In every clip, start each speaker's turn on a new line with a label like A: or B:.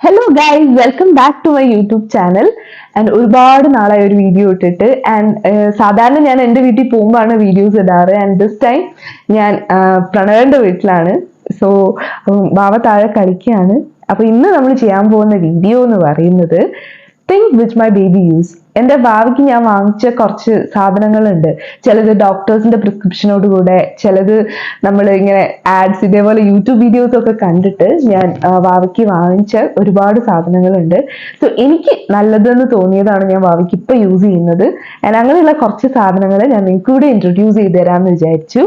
A: Hello guys, welcome back to my YouTube channel. And ഒരുപാട് നാളായി ഒരു വീഡിയോ ഇട്ടിട്ട്. ആൻഡ് സാധാരണ ഞാൻ എൻ്റെ വീട്ടിൽ പോകുമ്പോഴാണ് വീഡിയോസ് ഇടാറ്. ആൻഡ് ദിസ് ടൈം ഞാൻ പ്രണവന്റെ വീട്ടിലാണ്. സോ ബാവ താഴെ കളിക്കുകയാണ്. അപ്പൊ ഇന്ന് നമ്മൾ ചെയ്യാൻ പോകുന്ന വീഡിയോ എന്ന് പറയുന്നത് things which my baby use. എൻ്റെ ഭാവിക്ക് ഞാൻ വാങ്ങിച്ച കുറച്ച് സാധനങ്ങളുണ്ട്. ചിലത് ഡോക്ടേഴ്സിന്റെ പ്രിസ്ക്രിപ്ഷനോട് കൂടെ, ചിലത് നമ്മൾ ഇങ്ങനെ ആഡ്സ്, ഇതേപോലെ യൂട്യൂബ് വീഡിയോസ് ഒക്കെ കണ്ടിട്ട് ഞാൻ ഭാവിക്ക് വാങ്ങിച്ച ഒരുപാട് സാധനങ്ങളുണ്ട്. സോ എനിക്ക് നല്ലതെന്ന് തോന്നിയതാണ് ഞാൻ ഭാവിക്ക് ഇപ്പൊ യൂസ് ചെയ്യുന്നത്. ആൻഡ് അങ്ങനെയുള്ള കുറച്ച് സാധനങ്ങൾ ഞാൻ നിങ്ങൾക്ക് കൂടെ ഇൻട്രൊഡ്യൂസ് ചെയ്ത് തരാമെന്ന് വിചാരിച്ചു.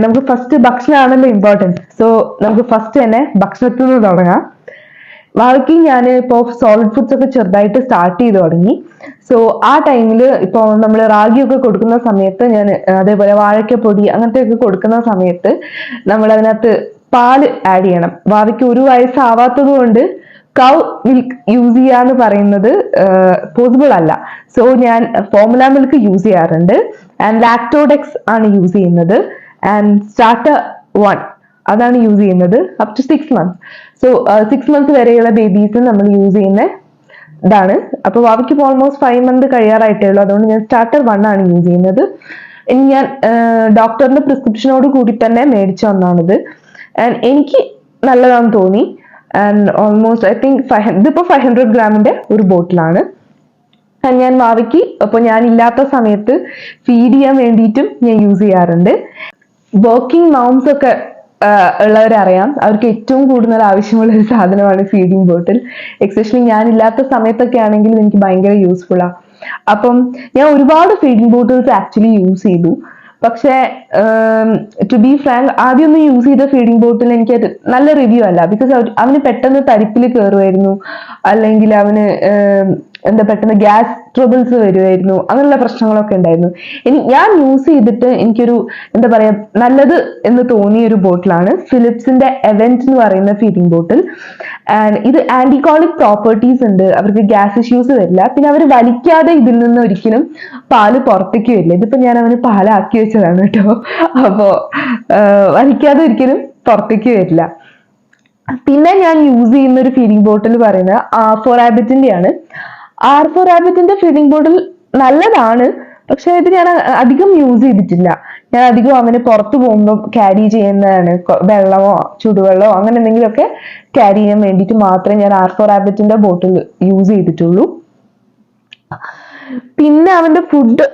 A: നമുക്ക് ഫസ്റ്റ് ഭക്ഷണമാണല്ലോ ഇമ്പോർട്ടൻറ്റ്. സോ നമുക്ക് ഫസ്റ്റ് തന്നെ ഭക്ഷണത്തിൽ നിന്ന് തുടങ്ങാം. ബാക്കി ഞാൻ ഇപ്പോൾ സോളിഡ് ഫുഡ്സ് ഒക്കെ ചെറുതായിട്ട് സ്റ്റാർട്ട് ചെയ്ത് തുടങ്ങി. സോ ആ ടൈമിൽ ഇപ്പോൾ നമ്മൾ റാഗിയൊക്കെ കൊടുക്കുന്ന സമയത്ത് ഞാൻ അതേപോലെ വാഴയ്ക്കപ്പൊടി അങ്ങനത്തെ ഒക്കെ കൊടുക്കുന്ന സമയത്ത് നമ്മൾ അതിനകത്ത് പാല് ആഡ് ചെയ്യണം. ഭാവിക്ക് 1 വയസ്സാവാത്തത് കൊണ്ട് കൗ മിൽക്ക് യൂസ് ചെയ്യാന്ന് പറയുന്നത് പോസിബിൾ അല്ല. സോ ഞാൻ ഫോർമുല മിൽക്ക് യൂസ് ചെയ്യാറുണ്ട്. ആൻഡ് ലാക്ടോഡെക്സ് ആണ് യൂസ് ചെയ്യുന്നത്. ആൻഡ് സ്റ്റാർട്ടർ 1 അതാണ് യൂസ് ചെയ്യുന്നത് up to 6 months. So 6 months വരെയുള്ള ബേബീസ് നമ്മൾ യൂസ് ചെയ്യുന്ന ഇതാണ്. അപ്പൊ ഭാവിക്ക് ഇപ്പോൾ ഓൾമോസ്റ്റ് 5 months കഴിയാറായിട്ടേ ഉള്ളൂ. അതുകൊണ്ട് ഞാൻ സ്റ്റാർട്ടർ 1 ആണ് യൂസ് ചെയ്യുന്നത്. ഇനി ഞാൻ ഡോക്ടറിന്റെ പ്രിസ്ക്രിപ്ഷനോട് കൂടി തന്നെ മേടിച്ച ഒന്നാണിത്. ആൻഡ് എനിക്ക് നല്ലതാണെന്ന് തോന്നി. ആൻഡ് ഓൾമോസ്റ്റ് ഐ തിങ്ക് ഇതിപ്പോ 500 ഗ്രാമിന്റെ ഒരു ബോട്ടിലാണ്. ഞാൻ ഭാവിക്ക് അപ്പോൾ ഞാൻ ഇല്ലാത്ത സമയത്ത് ഫീഡ് ചെയ്യാൻ വേണ്ടിയിട്ടും ഞാൻ യൂസ് ചെയ്യാറുണ്ട്. വർക്കിംഗ് മോംസ് ഒക്കെ ഉള്ളവരറിയാം, അവർക്ക് ഏറ്റവും കൂടുതൽ ആവശ്യമുള്ള ഒരു സാധനമാണ് ഫീഡിംഗ് ബോട്ടിൽ. എക്സ്പെഷ്യലി ഞാൻ ഇല്ലാത്ത സമയത്തൊക്കെ ആണെങ്കിലും എനിക്ക് ഭയങ്കര യൂസ്ഫുള്ളാണ്. അപ്പം ഞാൻ ഒരുപാട് ഫീഡിംഗ് ബോട്ടിൽസ് ആക്ച്വലി യൂസ് ചെയ്തു. പക്ഷേ ടു ബി ഫ്രാങ്ക്, ആദ്യമൊന്നും യൂസ് ചെയ്ത ഫീഡിംഗ് ബോട്ടിൽ എനിക്ക് നല്ല റിവ്യൂ അല്ല. ബിക്കോസ് അവന് പെട്ടെന്ന് തരിപ്പിൽ കയറുമായിരുന്നു, അല്ലെങ്കിൽ അവന് എന്താ പെട്ടെന്ന് ഗ്യാസ് ട്രബിൾസ് വരുമായിരുന്നു, അങ്ങനെയുള്ള പ്രശ്നങ്ങളൊക്കെ ഉണ്ടായിരുന്നു. ഞാൻ യൂസ് ചെയ്തിട്ട് എനിക്കൊരു എന്താ പറയാ നല്ലത് എന്ന് തോന്നിയ ഒരു ബോട്ടിലാണ് ഫിലിപ്സിന്റെ എവന്റ് എന്ന് പറയുന്ന ഫീഡിംഗ് ബോട്ടിൽ. ആൻഡ് ഇത് ആന്റികോളിക് പ്രോപ്പർട്ടീസ് ഉണ്ട്, അവർക്ക് ഗ്യാസ് ഇഷ്യൂസ് വരില്ല. പിന്നെ അവർ വലിക്കാതെ ഇതിൽ നിന്ന് ഒരിക്കലും പാല് പുറത്തേക്ക് വരില്ല. ഇതിപ്പോ ഞാൻ അവന് പാലാക്കി വെച്ചതാണ് കേട്ടോ. അപ്പോ വലിക്കാതെ ഒരിക്കലും പുറത്തേക്ക് വരില്ല. പിന്നെ ഞാൻ യൂസ് ചെയ്യുന്ന ഒരു ഫീഡിംഗ് ബോട്ടിൽ പറയുന്നത് R4 റാബിറ്റിന്റെ ആണ്. R4 റാബിറ്റിന്റെ ഫീഡിംഗ് ബോട്ടിൽ നല്ലതാണ്, പക്ഷെ ഇത് ഞാൻ അധികം യൂസ് ചെയ്തിട്ടില്ല. ഞാൻ അധികം അവന് പുറത്തു പോകുമ്പോൾ ക്യാരി ചെയ്യുന്നതാണ്. വെള്ളമോ ചുടുവെള്ളമോ അങ്ങനെ എന്തെങ്കിലുമൊക്കെ ക്യാരി ചെയ്യാൻ വേണ്ടിയിട്ട് മാത്രമേ ഞാൻ R4 റാബിറ്റിന്റെ ബോട്ടിൽ യൂസ് ചെയ്തിട്ടുള്ളൂ. പിന്നെ അവന്റെ ഫുഡ്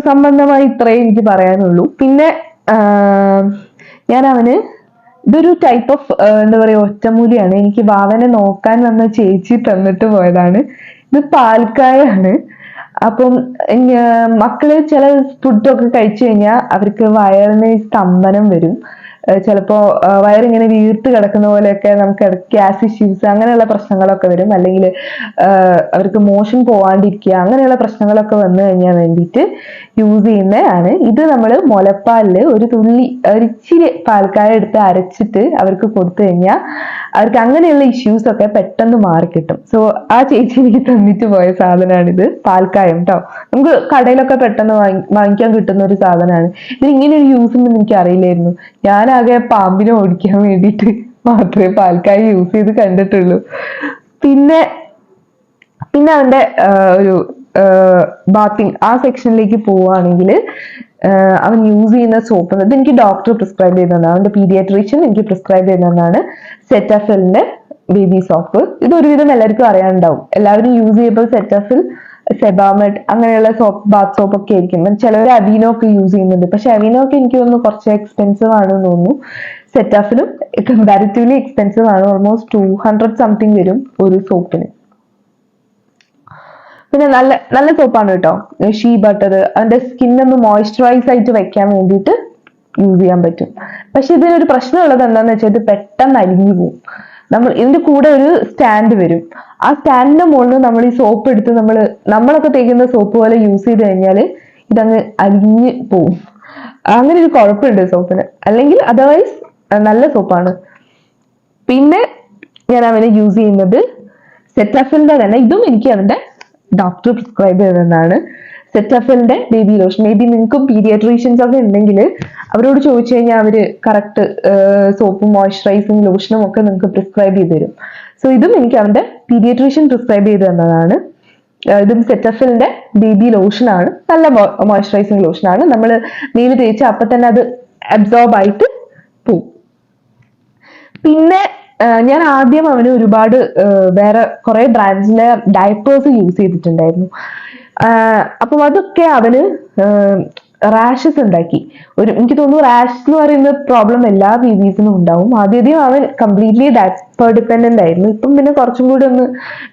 A: സംബന്ധമായി ഇത്രയും എനിക്ക് പറയാനുള്ളൂ. പിന്നെ ഞാൻ അവന് ഇതൊരു ടൈപ്പ് ഓഫ് എന്താ പറയാ ഒറ്റമൂലിയാണ്. എനിക്ക് ഭാവനെ നോക്കാൻ വന്ന ചേച്ചി തന്നിട്ട് പോയതാണ്. ഇത് പാൽക്കായാണ്. അപ്പം മക്കള് ചില ഫുഡൊക്കെ കഴിച്ചു കഴിഞ്ഞാൽ അവർക്ക് വയറിന് സ്തംഭനം വരും. ചിലപ്പോ വയറിങ്ങനെ വീർത്ത് കിടക്കുന്ന പോലെയൊക്കെ നമുക്ക് ഗ്യാസ് ഇഷ്യൂസ് അങ്ങനെയുള്ള പ്രശ്നങ്ങളൊക്കെ വരും. അല്ലെങ്കിൽ അവർക്ക് മോഷൻ പോവാണ്ടിരിക്കുക അങ്ങനെയുള്ള പ്രശ്നങ്ങളൊക്കെ വന്നു കഴിഞ്ഞാൽ വേണ്ടിയിട്ട് യൂസ് ചെയ്യുന്നതാണ്. ഇത് നമ്മൾ മുലപ്പാലില് ഒരു ഇച്ചിരി പാൽക്കായ എടുത്ത് അരച്ചിട്ട് അവർക്ക് കൊടുത്തു കഴിഞ്ഞാൽ അവർക്ക് അങ്ങനെയുള്ള ഇഷ്യൂസ് ഒക്കെ പെട്ടെന്ന് മാറിക്കിട്ടും. സോ ആ ചേച്ചി എനിക്ക് തന്നിട്ട് പോയ സാധനമാണിത്, പാൽക്കായം കേട്ടോ. നമുക്ക് കടയിലൊക്കെ പെട്ടെന്ന് വാങ്ങിക്കാൻ കിട്ടുന്ന ഒരു സാധനമാണ്. ഇത് ഇങ്ങനെ ഒരു യൂസ് ഉണ്ടെന്ന് എനിക്ക് അറിയില്ലായിരുന്നു. ഞാനാകെ പാമ്പിനെ ഓടിക്കാൻ വേണ്ടിയിട്ട് മാത്രമേ പാൽക്കായ യൂസ് ചെയ്ത് കണ്ടിട്ടുള്ളൂ. പിന്നെ അവന്റെ ഒരു ബാത്തിങ് ആ സെക്ഷനിലേക്ക് പോവുകയാണെങ്കിൽ അവൻ യൂസ് ചെയ്യുന്ന സോപ്പ്, ഇത് എനിക്ക് ഡോക്ടർ പ്രിസ്ക്രൈബ് ചെയ്തതാണ്. അവന്റെ പീഡിയാട്രീഷ്യൻ എനിക്ക് പ്രിസ്ക്രൈബ് ചെയ്തതാണ് സെറ്റാഫിലിന്റെ ബേബി സോപ്പ്. ഇത് ഒരുവിധം എല്ലാവർക്കും അറിയാനുണ്ടാവും. എല്ലാവരും യൂസ് ചെയ്യുമ്പോൾ സെറ്റാഫിൽ, സെബാമെഡ് അങ്ങനെയുള്ള ബാത്ത് സോപ്പ് ഒക്കെ ആയിരിക്കും. ചിലവർ അവീനോ ഒക്കെ യൂസ് ചെയ്യുന്നുണ്ട്. പക്ഷെ അവീനോ ഒക്കെ എനിക്ക് തോന്നുന്നു കുറച്ച് എക്സ്പെൻസീവ് ആണെന്ന് തോന്നുന്നു. സെറ്റാഫിലും കമ്പാരിറ്റീവ്ലി എക്സ്പെൻസീവ് ആണ്. ഓൾമോസ്റ്റ് 200 സംതിങ് വരും ഒരു സോപ്പിന്. പിന്നെ നല്ല സോപ്പാണ് കേട്ടോ. ഷീ ബട്ടർ അതിന്റെ സ്കിന്നൊന്ന് മോയ്സ്ചറൈസ് ആയിട്ട് വെക്കാൻ വേണ്ടിയിട്ട് യൂസ് ചെയ്യാൻ പറ്റും. പക്ഷെ ഇതിനൊരു പ്രശ്നമുള്ളത് എന്താണെന്ന് വെച്ചാൽ ഇത് പെട്ടെന്ന് അലിഞ്ഞു പോകും. ഇതിന്റെ കൂടെ ഒരു സ്റ്റാൻഡ് വരും. ആ സ്റ്റാൻഡിന്റെ മുകളിൽ നമ്മൾ ഈ സോപ്പ് എടുത്ത് നമ്മളൊക്കെ തേക്കുന്ന സോപ്പ് പോലെ യൂസ് ചെയ്ത് കഴിഞ്ഞാൽ ഇതങ്ങ് അലിഞ്ഞ് പോവും. അങ്ങനെ ഒരു കുഴപ്പമുണ്ട് സോപ്പിന്. അല്ലെങ്കിൽ അതർവൈസ് നല്ല സോപ്പാണ്. പിന്നെ ഞാൻ അവനെ യൂസ് ചെയ്യുന്നത് സെറ്റാഫിലിന്റെ തന്നെ, ഇതും എനിക്ക് അതിന്റെ ഡോക്ടർ പ്രിസ്ക്രൈബ് ചെയ്തതാണ്. സെറ്റാഫിലിന്റെ ബേബി ലോഷൻ. മേ ബി നിങ്ങൾക്കും പീഡിയാട്രീഷ്യൻസ് ഒക്കെ ഉണ്ടെങ്കിൽ അവരോട് ചോദിച്ചു കഴിഞ്ഞാൽ അവര് കറക്റ്റ് സോപ്പും മോയ്സ്ചറൈസിങ് ലോഷനും ഒക്കെ നിങ്ങൾക്ക് പ്രിസ്ക്രൈബ് ചെയ്ത് തരും. സോ ഇതും എനിക്ക് അവന്റെ പീഡിയട്രീഷ്യൻ പ്രിസ്ക്രൈബ് ചെയ്ത് തന്നതാണ്. ഇതും സെറ്റഫിലിന്റെ ബേബി ലോഷൻ ആണ്. നല്ല മോയ്സ്ചറൈസിങ് ലോഷൻ ആണ്. നമ്മൾ മേല് തേച്ച് അപ്പൊ തന്നെ അത് അബ്സോർബ് ആയിട്ട് പോവും. പിന്നെ ഞാൻ ആദ്യം അവന് ഒരുപാട് വേറെ കുറെ ബ്രാൻഡ്സിലെ ഡയപ്പേഴ്സ് യൂസ് ചെയ്തിട്ടുണ്ടായിരുന്നു. അപ്പം അതൊക്കെ അവന് റാഷസ് ഉണ്ടാക്കി. എനിക്ക് തോന്നുന്നു റാഷ് എന്ന് പറയുന്ന പ്രോബ്ലം എല്ലാ ബേബീസിനും ഉണ്ടാവും. ആദ്യം അവൻ കംപ്ലീറ്റ്ലി ഡയപ്പർ ഡിപ്പെൻഡന്റ് ആയിരുന്നു. ഇപ്പം പിന്നെ കുറച്ചും കൂടി ഒന്ന്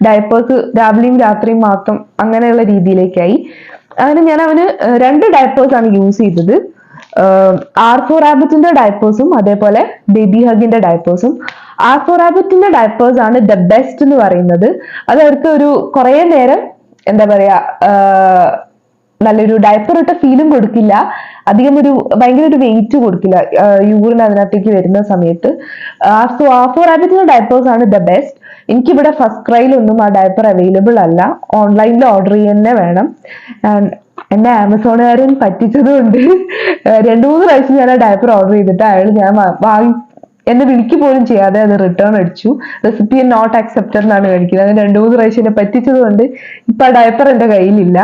A: ഡയപ്പേഴ്സ് രാവിലെയും രാത്രിയും മാത്രം അങ്ങനെയുള്ള രീതിയിലേക്കായി. അങ്ങനെ ഞാൻ അവന് 2 ഡയപ്പേഴ്സ് ആണ് യൂസ് ചെയ്തത്. R4 റാബിറ്റിന്റെ ഡയപ്പേഴ്സും അതേപോലെ ബേബി ഹഗിന്റെ ഡയപ്പേഴ്സും. R4 റാബിറ്റിന്റെ ഡയപ്പേഴ്സ് ആണ് ദ ബെസ്റ്റ് എന്ന് പറയുന്നത്. അത് അവർക്ക് ഒരു കുറെ നേരം എന്താ പറയാ നല്ലൊരു ഡയപ്പർ ഇട്ട ഫീലും കൊടുക്കില്ല, അധികം ഭയങ്കര ഒരു വെയിറ്റ് കൊടുക്കില്ല യൂറിൻ അതിനകത്തേക്ക് വരുന്ന സമയത്ത്. R4 റാബിറ്റിന്റെ ഡയപ്പേഴ്സ് ആണ് ദ ബെസ്റ്റ്. എനിക്കിവിടെ ഫസ്റ്റ് ക്രൈയിലൊന്നും ആ ഡയപ്പർ അവൈലബിൾ അല്ല, ഓൺലൈനിൽ ഓർഡർ ചെയ്യുന്നേ വേണം. എന്നെ ആമസോണുകാരൻ പറ്റിച്ചതുകൊണ്ട് 2-3 പ്രാവശ്യം ഞാൻ ആ ഡയപ്പർ ഓർഡർ ചെയ്തിട്ട് അയാൾ എന്നെ വിളിക്ക് പോലും ചെയ്യാതെ അത് റിട്ടേൺ അടിച്ചു. റെസിപ്പി നോട്ട് അക്സെപ്റ്റഡ് എന്നാണ് കാണിക്കുന്നത്. അങ്ങനെ 2-3 പ്രാവശ്യം എന്നെ പറ്റിച്ചത് കൊണ്ട് ഇപ്പൊ ആ ഡയപ്പർ എന്റെ കയ്യിലില്ല.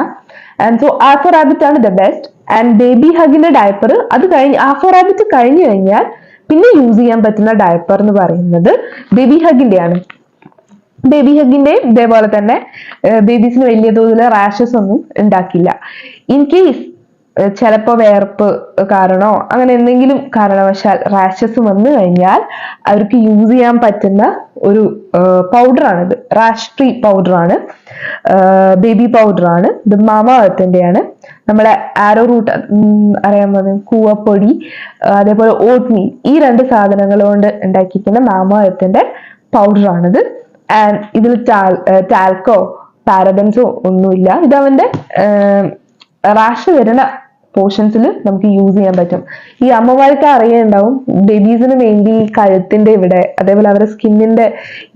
A: ആൻഡ് സോ R4 റാബിറ്റ് ആണ് ദ ബെസ്റ്റ്. ആൻഡ് ബേബി ഹഗിന്റെ ഡയപ്പർ അത് കഴിഞ്ഞ് R4 റാബിറ്റ് കഴിഞ്ഞു കഴിഞ്ഞാൽ പിന്നെ യൂസ് ചെയ്യാൻ പറ്റുന്ന ഡയപ്പർ എന്ന് പറയുന്നത് ബേബി ഹഗിന്റെ ആണ്. ബേബി ഹഗിന്റെ ഇതേപോലെ തന്നെ ബേബീസിന് വലിയ തോതിൽ റാഷസ് ഒന്നും ഉണ്ടാക്കില്ല. ഇൻ കേസ് ചിലപ്പോ വേർപ്പ് കാരണോ അങ്ങനെ എന്തെങ്കിലും കാരണവശാൽ റാഷസ് വന്നു കഴിഞ്ഞാൽ അവർക്ക് യൂസ് ചെയ്യാൻ പറ്റുന്ന ഒരു പൗഡറാണിത്. റാഷ് ഫ്രീ പൗഡറാണ്, ബേബി പൗഡറാണ്. ഇത് മാമ എർത്തിന്റെയാണ്. നമ്മുടെ ആരോ റൂട്ട് അറിയാൻ പറഞ്ഞു, കൂവപ്പൊടി അതേപോലെ ഓട്ട്മീൽ, ഈ 2 സാധനങ്ങൾ കൊണ്ട് ഉണ്ടാക്കിയിരിക്കുന്ന മാമ എർത്തിന്റെ പൗഡറാണിത്. ആൻഡ് ഇതിൽ ടാൽക്കോ പാരബൻസോ ഒന്നുമില്ല. ഇത് അവന്റെ റാഷ് വരുന്ന പോർഷൻസിൽ നമുക്ക് യൂസ് ചെയ്യാൻ പറ്റും. ഈ അമ്മമാർക്ക് അറിയുന്നുണ്ടാവും, ബേബീസിന് വേണ്ടി കഴുത്തിന്റെ ഇവിടെ അതേപോലെ അവരുടെ സ്കിന്നിന്റെ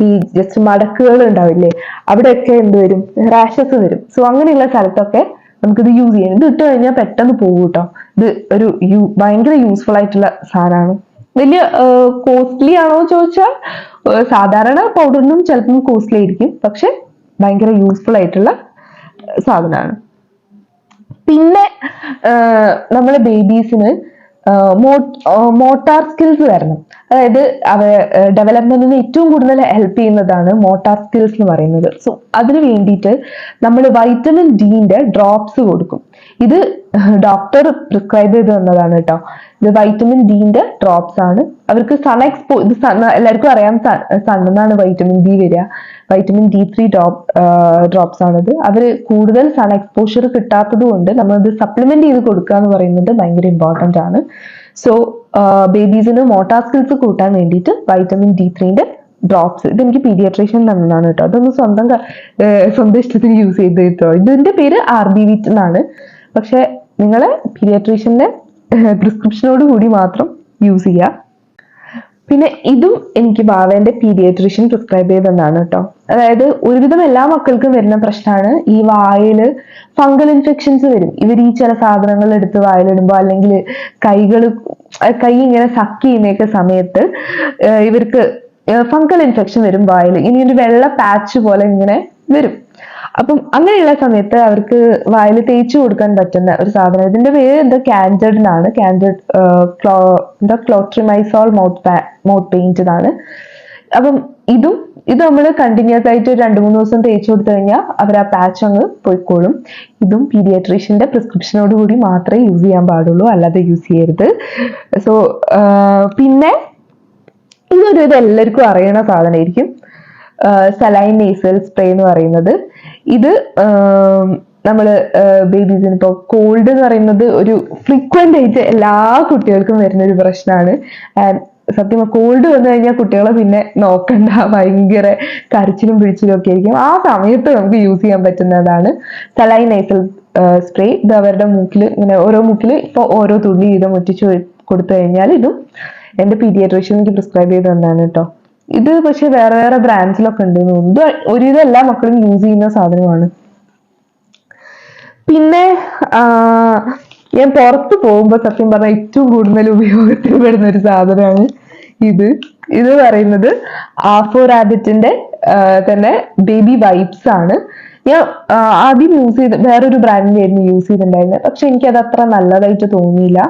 A: ഈ ജസ്റ്റ് മടക്കുകൾ ഉണ്ടാവില്ലേ, അവിടെയൊക്കെ എന്ത് വരും, റാഷസ് വരും. സോ അങ്ങനെയുള്ള സ്ഥലത്തൊക്കെ നമുക്കിത് യൂസ് ചെയ്യാം. ഇത് ഇട്ട് കഴിഞ്ഞാൽ പെട്ടെന്ന് പോകും കേട്ടോ. ഇത് ഒരു ഭയങ്കര യൂസ്ഫുൾ ആയിട്ടുള്ള സാധനമാണ്. വലിയ കോസ്റ്റ്ലി ആണോ ചോദിച്ചാൽ സാധാരണ പൗഡറിനും ചിലപ്പം കോസ്റ്റ്ലി ആയിരിക്കും, പക്ഷെ ഭയങ്കര യൂസ്ഫുൾ ആയിട്ടുള്ള സാധനമാണ്. പിന്നെ നമ്മളെ ബേബീസിന് മോട്ടാർ സ്കിൽസ് വരണം. അതായത് ഡെവലപ്മെന്റിന് ഏറ്റവും കൂടുതൽ ഹെൽപ്പ് ചെയ്യുന്നതാണ് മോട്ടാർ സ്കിൽസ് എന്ന് പറയുന്നത്. സോ അതിന് വേണ്ടിയിട്ട് നമ്മൾ വൈറ്റമിൻ ഡിന്റെ ഡ്രോപ്സ് കൊടുക്കും. ഇത് ഡോക്ടർ പ്രിസ്ക്രൈബ് ചെയ്ത് തന്നതാണ് കേട്ടോ. ഇത് വൈറ്റമിൻ ഡിന്റെ ഡ്രോപ്സ് ആണ്. അവർക്ക് എല്ലാവർക്കും അറിയാം, സണ്ണെന്നാണ് വൈറ്റമിൻ ഡി വരിക. വൈറ്റമിൻ D3 ഡ്രോപ്സ് ആണിത്. അവര് കൂടുതൽ സൺ എക്സ്പോഷർ കിട്ടാത്തത് കൊണ്ട് നമ്മളിത് സപ്ലിമെന്റ് ചെയ്ത് കൊടുക്കുക എന്ന് പറയുന്നത് ഭയങ്കര ഇമ്പോർട്ടന്റ് ആണ്. സോ ബേബീസിന് മോട്ടാർ സ്കിൽസ് കൂട്ടാൻ വേണ്ടിയിട്ട് വൈറ്റമിൻ D3ന്റെ ഡ്രോപ്സ്, ഇത് എനിക്ക് പീഡിയാട്രീഷ്യൻ തന്നതാണ് കേട്ടോ. അതൊന്ന് സ്വന്തം ഇഷ്ടത്തിന് യൂസ് ചെയ്ത് കേട്ടോ. ഇതിന്റെ പേര് RBVit എന്നാണ്. പക്ഷെ നിങ്ങളെ പീഡിയാട്രീഷ്യന്റെ പ്രിസ്ക്രിപ്ഷനോട് കൂടി മാത്രം യൂസ് ചെയ്യുക. പിന്നെ ഇതും എനിക്ക് ബാവേന്റെ പീഡിയാട്രീഷ്യൻ പ്രിസ്ക്രൈബ് ചെയ്തതാണ് കേട്ടോ. അതായത് ഒരുവിധം എല്ലാ മക്കൾക്കും വരുന്ന പ്രശ്നമാണ് ഈ വായില് ഫംഗൽ ഇൻഫെക്ഷൻസ് വരും. ഇവർ ഈ ചില സാധനങ്ങൾ എടുത്ത് വായിലിടുമ്പോൾ അല്ലെങ്കിൽ കൈ ഇങ്ങനെ സക്ക് ചെയ്യുന്നൊക്കെ സമയത്ത് ഇവർക്ക് ഫംഗൽ ഇൻഫെക്ഷൻ വരും വായിൽ. ഇനി ഒരു വെള്ള പാച്ച് പോലെ ഇങ്ങനെ വരും. അപ്പം അങ്ങനെയുള്ള സമയത്ത് അവർക്ക് വായിൽ തേച്ചു കൊടുക്കാൻ പറ്റുന്ന ഒരു സാധനം, ഇതിന്റെ പേര് കാൻഡിഡ് എന്നാണ്. കാൻഡിഡ് ക്ലോട്രിമൈസോൾ മൗത്ത് പെയിന്റ് എന്നാണ്. അപ്പം ഇത് നമ്മൾ കണ്ടിന്യൂസ് ആയിട്ട് 2-3 ദിവസം തേച്ചു കൊടുത്തു കഴിഞ്ഞാൽ അവർ ആ പാച്ച് അങ്ങ് പോയിക്കോളും. ഇതും പീഡിയാട്രീഷ്യന്റെ പ്രിസ്ക്രിപ്ഷനോട് കൂടി മാത്രമേ യൂസ് ചെയ്യാൻ പാടുള്ളൂ, അല്ലാതെ യൂസ് ചെയ്യരുത്. സോ പിന്നെ ഇത് എല്ലാവർക്കും അറിയണ സാധനമായിരിക്കും, സലൈൻ നേസൽ സ്പ്രേ എന്ന് പറയുന്നത്. ഇത് നമ്മള് ബേബീസിന് ഇപ്പോൾ കോൾഡ് എന്ന് പറയുന്നത് ഒരു ഫ്രീക്വന്റ് ആയിട്ട് എല്ലാ കുട്ടികൾക്കും വരുന്ന ഒരു പ്രശ്നമാണ്. സത്യം കോൾഡ് വന്നു കഴിഞ്ഞാൽ കുട്ടികളെ പിന്നെ നോക്കണ്ട, ഭയങ്കര കരച്ചിലും പിടിച്ചിലും ഒക്കെ ആയിരിക്കും. ആ സമയത്ത് നമുക്ക് യൂസ് ചെയ്യാൻ പറ്റുന്നതാണ് സലൈൻ നേസൽ സ്പ്രേ. ഇത് അവരുടെ മൂക്കിൽ ഇങ്ങനെ ഓരോ മൂക്കിൽ ഇപ്പോൾ ഓരോ തുള്ളി വീതം ഒറ്റിച്ച് കൊടുത്തു കഴിഞ്ഞാൽ ഇതും എന്റെ പീഡിയാട്രീഷ്യൻ എനിക്ക് പ്രിസ്ക്രൈബ് ചെയ്ത് തന്നാണ് കേട്ടോ. ഇത് പക്ഷെ വേറെ വേറെ ബ്രാൻഡ്സിലൊക്കെ ഉണ്ട്. ഇത് ഒരുവിധം എല്ലാ മക്കളും യൂസ് ചെയ്യുന്ന സാധനമാണ്. പിന്നെ ഞാൻ പുറത്ത് പോകുമ്പോൾ സത്യം പറഞ്ഞാൽ ഏറ്റവും കൂടുതൽ ഉപയോഗത്തിൽ പെടുന്ന ഒരു സാധനമാണ് ഇത് പറയുന്നത് R4 റാബിറ്റിന്റെ തന്നെ ബേബി വൈപ്സ് ആണ്. ഞാൻ ആദ്യം യൂസ് ചെയ്ത് വേറൊരു ബ്രാൻഡിലായിരുന്നു യൂസ് ചെയ്തിട്ടുണ്ടായിരുന്നത്, പക്ഷെ എനിക്ക് അത് അത്ര നല്ലതായിട്ട് തോന്നിയില്ല.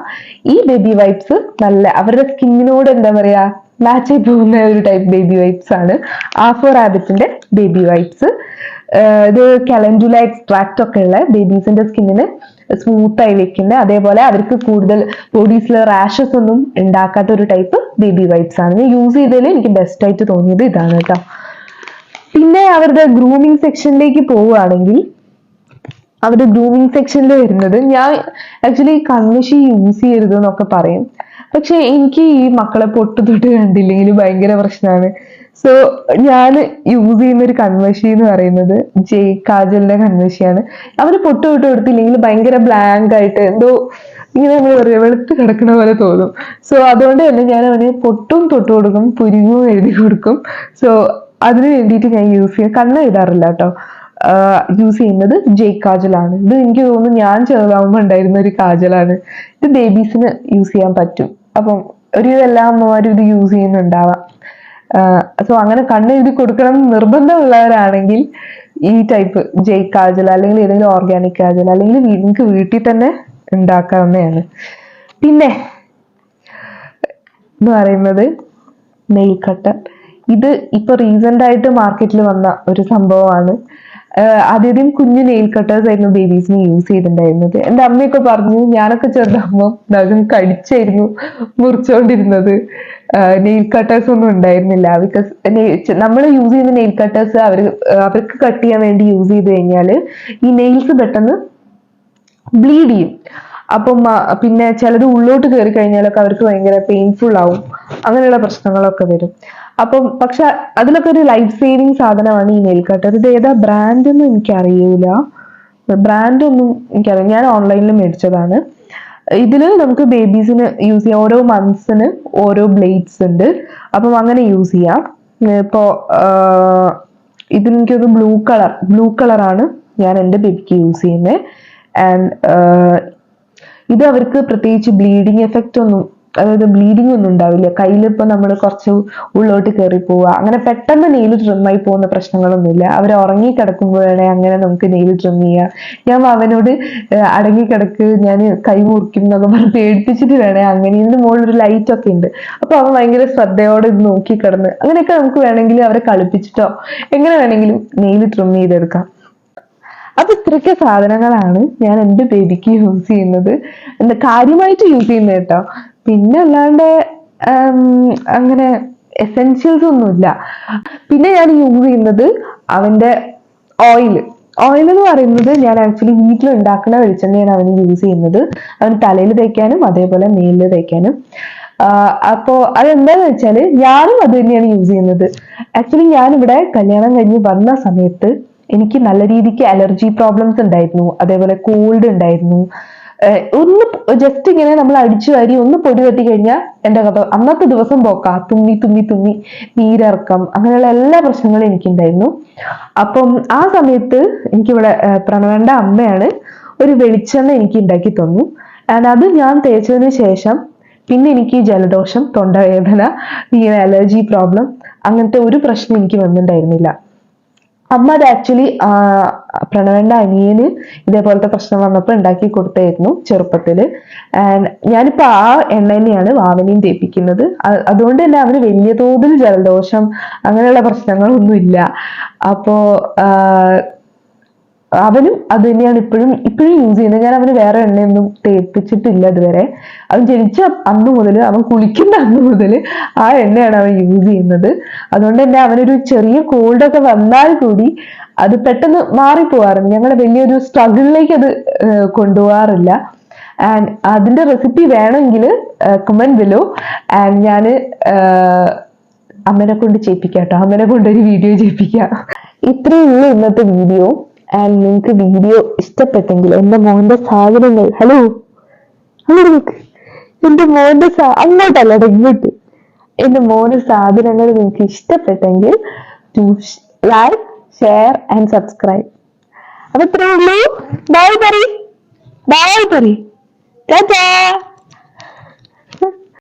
A: ഈ ബേബി വൈപ്സ് നല്ല അവരുടെ സ്കിന്നിനോട് എന്താ പറയാ മാച്ച് ആയി പോകുന്ന ഒരു ടൈപ്പ് ബേബി വൈപ്സ് ആണ്. ആഫ്രോ റാബിറ്റിന്റെ ബേബി വൈപ്സ്. ഇത് കലൻഡുല എക്സ്ട്രാക്ട് ഒക്കെ ഉള്ള ബേബീസിന്റെ സ്കിന്നിന് സ്മൂത്ത് ആയി വെക്കുന്ന, അതേപോലെ അവർക്ക് കൂടുതൽ ബോഡീസിൽ റാഷസ് ഒന്നും ഉണ്ടാക്കാത്ത ഒരു ടൈപ്പ് ബേബി വൈപ്സ് ആണ്. ഞാൻ യൂസ് ചെയ്തതിൽ എനിക്ക് ബെസ്റ്റ് ആയിട്ട് തോന്നിയത് ഇതാണ് കേട്ടോ. പിന്നെ അവരുടെ ഗ്രൂമിങ് സെക്ഷനിലേക്ക് പോവുകയാണെങ്കിൽ അവരുടെ ഗ്രൂമിങ് സെക്ഷനിൽ വരുന്നത്, ഞാൻ ആക്ച്വലി കൺമഷി യൂസ് ചെയ്യരുത് എന്നൊക്കെ പറയും, പക്ഷെ എനിക്ക് ഈ മക്കളെ പൊട്ട് തൊട്ട് കണ്ടില്ലെങ്കിൽ ഭയങ്കര പ്രശ്നമാണ്. സോ ഞാൻ യൂസ് ചെയ്യുന്ന ഒരു കൺമഷി എന്ന് പറയുന്നത് കാജലിന്റെ കൺമഷിയാണ്. അവര് പൊട്ട് തൊട്ട് കൊടുത്തില്ലെങ്കിൽ ഭയങ്കര ബ്ലാങ്ക് ആയിട്ട് എന്തോ ഇങ്ങനെ നമ്മൾ പറയാ വെളുത്ത് കിടക്കണ പോലെ തോന്നും. സോ അതുകൊണ്ട് തന്നെ ഞാൻ അവന് പൊട്ടും തൊട്ട് കൊടുക്കും, പുരികവും എഴുതി കൊടുക്കും. സോ അതിന് വേണ്ടിയിട്ട് ഞാൻ യൂസ് ചെയ്യാം, കണ്ണ് എഴുതാറില്ല കേട്ടോ. യൂസ് ചെയ്യുന്നത് കാജലാണ്. ഇത് എനിക്ക് തോന്നുന്നു ഞാൻ ചെറുതാവുമ്പോൾ ഉണ്ടായിരുന്ന ഒരു കാജലാണ്. ഇത് ബേബീസിന് യൂസ് ചെയ്യാൻ പറ്റും. അപ്പം ഒരു എല്ലാ അമ്മമാരും ഇത് യൂസ് ചെയ്യുന്നുണ്ടാവാം. സോ അങ്ങനെ കണ്ണെഴുതി കൊടുക്കണം നിർബന്ധമുള്ളവരാണെങ്കിൽ ഈ ടൈപ്പ് കാജൽ അല്ലെങ്കിൽ ഏതെങ്കിലും ഓർഗാനിക് കാജൽ അല്ലെങ്കിൽ നിങ്ങൾക്ക് വീട്ടിൽ തന്നെ ഉണ്ടാക്കാവുന്നതാണ്. പിന്നെ എന്ന് പറയുന്നത് നെയിൽ കട്ടർ. ഇത് ഇപ്പൊ റീസെന്റ് ആയിട്ട് മാർക്കറ്റിൽ വന്ന ഒരു സംഭവമാണ്. ആദ്യം കുഞ്ഞു നെയിൽ കട്ടേഴ്സ് ആയിരുന്നു ബേബീസിന് യൂസ് ചെയ്തിട്ടുണ്ടായിരുന്നത്. എന്റെ അമ്മയൊക്കെ പറഞ്ഞു, ഞാനൊക്കെ ചെറുതാകുമ്പോൾ നഖം കടിച്ചായിരുന്നു മുറിച്ചോണ്ടിരുന്നത്, നെയിൽ കട്ടേഴ്സ് ഒന്നും ഉണ്ടായിരുന്നില്ല. ബിക്കോസ് നമ്മൾ യൂസ് ചെയ്യുന്ന നെയിൽ കട്ടേഴ്സ് അവർക്ക് കട്ട് ചെയ്യാൻ വേണ്ടി യൂസ് ചെയ്ത് കഴിഞ്ഞാല് ഈ നെയിൽസ് പെട്ടെന്ന് ബ്ലീഡ് ചെയ്യും. അപ്പം പിന്നെ ചിലത് ഉള്ളോട്ട് കയറി കഴിഞ്ഞാലൊക്കെ അവർക്ക് ഭയങ്കര പെയിൻഫുൾ ആവും, അങ്ങനെയുള്ള പ്രശ്നങ്ങളൊക്കെ വരും. അപ്പം പക്ഷെ അതിലൊക്കെ ഒരു ലൈഫ് സേവിങ് സാധനമാണ് ഈ നെയിൽ കട്ടർ. ഇത് ഏതാ ബ്രാൻഡ് ഒന്നും എനിക്കറിയൂല, ബ്രാൻഡ് ഒന്നും എനിക്കറിയാം, ഞാൻ ഓൺലൈനിൽ മേടിച്ചതാണ്. ഇതില് നമുക്ക് ബേബീസിന് യൂസ് ചെയ്യാം, ഓരോ മന്ത്സിന് ഓരോ ബ്ലേഡ്സ് ഉണ്ട്, അപ്പം അങ്ങനെ യൂസ് ചെയ്യാം. ഇപ്പോ ഇതെനിക്കൊരു ബ്ലൂ കളറാണ് ഞാൻ എൻ്റെ ബേബിക്ക് യൂസ് ചെയ്യുന്നത്. ആൻഡ് ഇത് അവർക്ക് പ്രത്യേകിച്ച് ബ്ലീഡിങ് എഫക്റ്റ് ഒന്നും, അതായത് ബ്ലീഡിങ് ഒന്നും ഉണ്ടാവില്ല. കയ്യിലിപ്പോൾ നമ്മൾ കുറച്ച് ഉള്ളോട്ട് കയറി പോവുക, അങ്ങനെ പെട്ടെന്ന് നെയിൽ ട്രിമ്മായി പോകുന്ന പ്രശ്നങ്ങളൊന്നുമില്ല. അവർ ഉറങ്ങി കിടക്കുമ്പോഴാണ് അങ്ങനെ നമുക്ക് നെയിൽ ട്രിം ചെയ്യാം. ഞാൻ അവനോട് അടങ്ങി കിടക്ക്, ഞാൻ കൈ മുറിക്കും എന്നൊക്കെ പറഞ്ഞ് പേടിപ്പിച്ചിട്ട് വേണേ അങ്ങനെ. ഇതിന് മുകളിൽ ഒരു ലൈറ്റ് ഒക്കെ ഉണ്ട്, അപ്പൊ അവൻ ഭയങ്കര ശ്രദ്ധയോടെ ഇത് നോക്കി കിടന്ന്, അങ്ങനെയൊക്കെ നമുക്ക് വേണമെങ്കിൽ അവരെ കളിപ്പിച്ചിട്ടോ എങ്ങനെ വേണമെങ്കിലും നെയിൽ ട്രിം ചെയ്തെടുക്കാം. അപ്പൊ ഇത്രയൊക്കെ സാധനങ്ങളാണ് ഞാൻ എൻ്റെ ബേബിക്ക് യൂസ് ചെയ്യുന്നത്, എന്താ കാര്യമായിട്ട് യൂസ് ചെയ്യുന്നത് കേട്ടോ. പിന്നെ അല്ലാണ്ട് അങ്ങനെ എസെൻഷ്യൽസ് ഒന്നുമില്ല. പിന്നെ ഞാൻ യൂസ് ചെയ്യുന്നത് അവന്റെ ഓയിൽ എന്ന് പറയുന്നത്, ഞാൻ ആക്ച്വലി വീട്ടിൽ ഉണ്ടാക്കുന്ന വെളിച്ചെണ്ണയാണ് അവന് യൂസ് ചെയ്യുന്നത്. അവന് തലയിൽ തേക്കാനും അതേപോലെ മേലിൽ തേക്കാനും. അപ്പോ അതെന്താന്ന് വെച്ചാല് ഞാനും അത് തന്നെയാണ് യൂസ് ചെയ്യുന്നത്. ആക്ച്വലി ഞാനിവിടെ കല്യാണം കഴിഞ്ഞ് വന്ന സമയത്ത് എനിക്ക് നല്ല രീതിക്ക് അലർജി പ്രോബ്ലംസ് ഉണ്ടായിരുന്നു, അതേപോലെ കോൾഡ് ഉണ്ടായിരുന്നു. ഒന്ന് ജസ്റ്റ് ഇങ്ങനെ നമ്മൾ അടിച്ചു വാരി ഒന്ന് പൊടി തട്ടി കഴിഞ്ഞാൽ എൻ്റെ കഥ അന്നത്തെ ദിവസം പോക്കാ, തുമ്മി നീരിറക്കം, അങ്ങനെയുള്ള എല്ലാ പ്രശ്നങ്ങളും എനിക്കുണ്ടായിരുന്നു. അപ്പം ആ സമയത്ത് എനിക്കിവിടെ പ്രണവേണ്ട അമ്മയാണ് ഒരു വെളിച്ചെണ്ണ എനിക്ക് ഉണ്ടാക്കി തന്നു. ആൻഡ് അത് ഞാൻ തേച്ചതിന് ശേഷം പിന്നെ എനിക്ക് ജലദോഷം, തൊണ്ടവേദന, ഇങ്ങനെ അലർജി പ്രോബ്ലം, അങ്ങനത്തെ ഒരു പ്രശ്നം എനിക്ക് വന്നിട്ടുണ്ടായിരുന്നില്ല. അമ്മ അത് ആക്ച്വലി പ്രണവേണ്ട അനിയന് ഇതേപോലത്തെ പ്രശ്നം വന്നപ്പോൾ ഉണ്ടാക്കി കൊടുത്തായിരുന്നു ചെറുപ്പത്തില്. ആൻഡ് ഞാനിപ്പോ ആ എണ്ണ തന്നെയാണ് വാവനെയും തേപ്പിക്കുന്നത്. അതുകൊണ്ട് തന്നെ അവന് വലിയ തോതിൽ ജലദോഷം അങ്ങനെയുള്ള പ്രശ്നങ്ങളൊന്നും ഇല്ല. അപ്പോ അവനും അത് തന്നെയാണ് ഇപ്പോഴും യൂസ് ചെയ്യുന്നത്. ഞാൻ അവന് വേറെ എണ്ണയൊന്നും തേപ്പിച്ചിട്ടില്ല ഇതുവരെ. അവൻ ജനിച്ച അന്ന് മുതൽ, അവൻ കുളിക്കുന്ന അന്ന് മുതൽ ആ എണ്ണയാണ് അവൻ യൂസ് ചെയ്യുന്നത്. അതുകൊണ്ട് തന്നെ അവനൊരു ചെറിയ കോൾഡൊക്കെ വന്നാൽ കൂടി അത് പെട്ടെന്ന് മാറിപ്പോവാറുണ്ട്. ഞങ്ങൾ വലിയൊരു സ്ട്രഗിളിലേക്ക് അത് കൊണ്ടുപോകാറില്ല. ആൻഡ് അതിന്റെ റെസിപ്പി വേണമെങ്കിൽ കമന്റ് ബിലോ. ആൻഡ് ഞാൻ അമ്മനെ കൊണ്ട് ചെയ്യിപ്പിക്കാം കേട്ടോ, അമ്മനെ കൊണ്ടൊരു വീഡിയോ ചെയ്യിപ്പിക്കാം. ഇത്രയേ ഉള്ളൂ ഇന്നത്തെ വീഡിയോ. ആൻഡ് നിങ്ങൾക്ക് വീഡിയോ ഇഷ്ടപ്പെട്ടെങ്കിൽ എന്റെ മോന്റെ സാധനങ്ങൾ, ഹലോ നോക്ക്, എന്റെ മോന്റെ അങ്ങോട്ടല്ല ഇങ്ങോട്ട്, എന്റെ മോന്റെ സാധനങ്ങൾ നിങ്ങൾക്ക് ഇഷ്ടപ്പെട്ടെങ്കിൽ to like, share and subscribe. അപ്പൊ ഇത്രയേ ഉള്ളൂ. ബൈ പറ ടാറ്റാ.